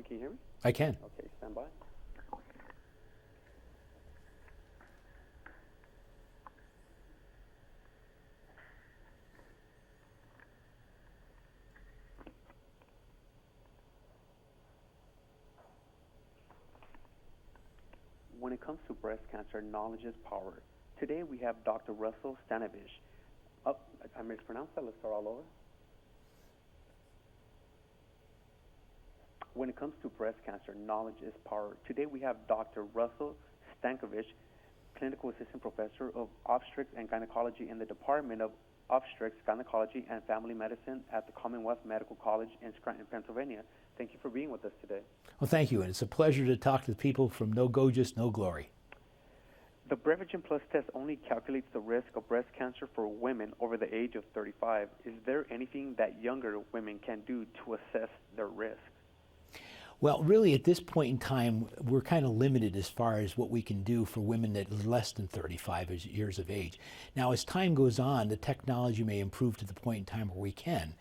Can you hear me? I can. Okay, stand by. When it comes to breast cancer, knowledge is power. Today we have Dr. Russell Stankiewicz. Oh, I mispronounced that. Let's start all over. When it comes to breast cancer, knowledge is power. Today we have Dr. Russell Stankiewicz, Clinical Assistant Professor of Obstetrics and Gynecology in the Department of Obstetrics, Gynecology, and Family Medicine at the Commonwealth Medical College in Scranton, Pennsylvania. Thank you for being with us today. Well, thank you, and it's a pleasure to talk to people from No Go, Just No Glory. The BREVAGenPlus test only calculates the risk of breast cancer for women over the age of 35. Is there anything that younger women can do to assess their risk? Well, really, at this point in time, we're kind of limited as far as what we can do for women that are less than 35 years of age. Now, as time goes on, the technology may improve to the point in time where we can.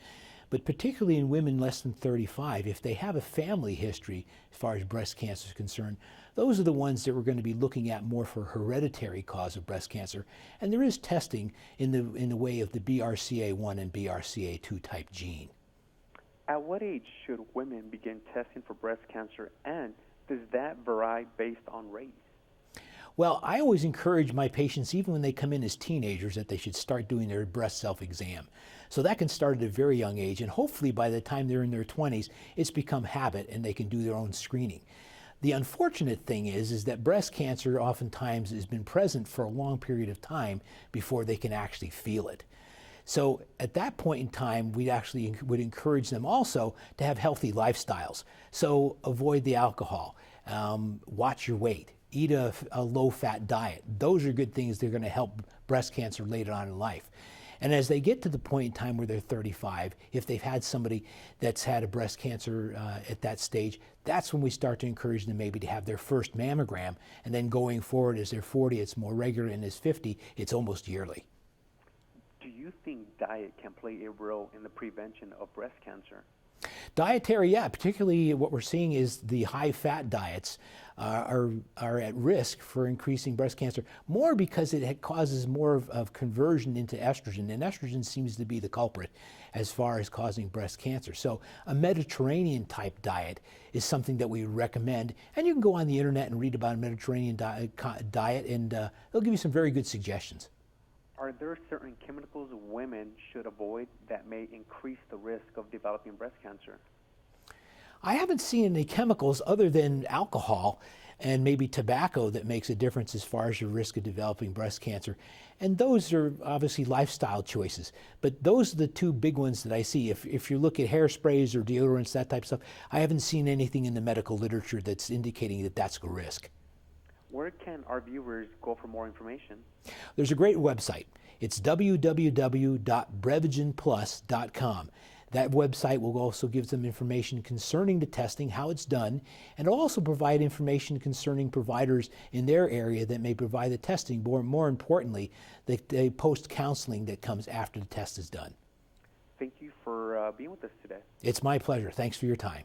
But particularly in women less than 35, if they have a family history as far as breast cancer is concerned, those are the ones that we're going to be looking at more for hereditary cause of breast cancer. And there is testing in the way of the BRCA1 and BRCA2 type gene. At what age should women begin testing for breast cancer, and does that vary based on race? Well, I always encourage my patients, even when they come in as teenagers, that they should start doing their breast self-exam. So that can start at a very young age, and hopefully by the time they're in their 20s, it's become habit and they can do their own screening. The unfortunate thing is that breast cancer oftentimes has been present for a long period of time before they can actually feel it. So at that point in time, we actually would encourage them also to have healthy lifestyles. So avoid the alcohol, watch your weight, eat a low-fat diet. Those are good things that are going to help breast cancer later on in life. And as they get to the point in time where they're 35, if they've had somebody that's had a breast cancer at that stage, that's when we start to encourage them maybe to have their first mammogram. And then going forward, as they're 40, it's more regular, and as 50, it's almost yearly. Do you think diet can play a role in the prevention of breast cancer? Dietary, yeah, particularly what we're seeing is the high-fat diets are at risk for increasing breast cancer, more because it causes more of conversion into estrogen, and estrogen seems to be the culprit as far as causing breast cancer. So a Mediterranean-type diet is something that we recommend, and you can go on the internet and read about a Mediterranean diet, and they'll give you some very good suggestions. Are there certain chemicals women should avoid that may increase the risk of developing breast cancer? I haven't seen any chemicals other than alcohol and maybe tobacco that makes a difference as far as your risk of developing breast cancer. And those are obviously lifestyle choices. But those are the two big ones that I see. If you look at hairsprays or deodorants, that type of stuff, I haven't seen anything in the medical literature that's indicating that that's a risk. Where can our viewers go for more information? There's a great website. It's www.BREVAGenPlus.com. That website will also give them information concerning the testing, how it's done, and also provide information concerning providers in their area that may provide the testing. More importantly, they post counseling that comes after the test is done. Thank you for being with us today. It's my pleasure. Thanks for your time.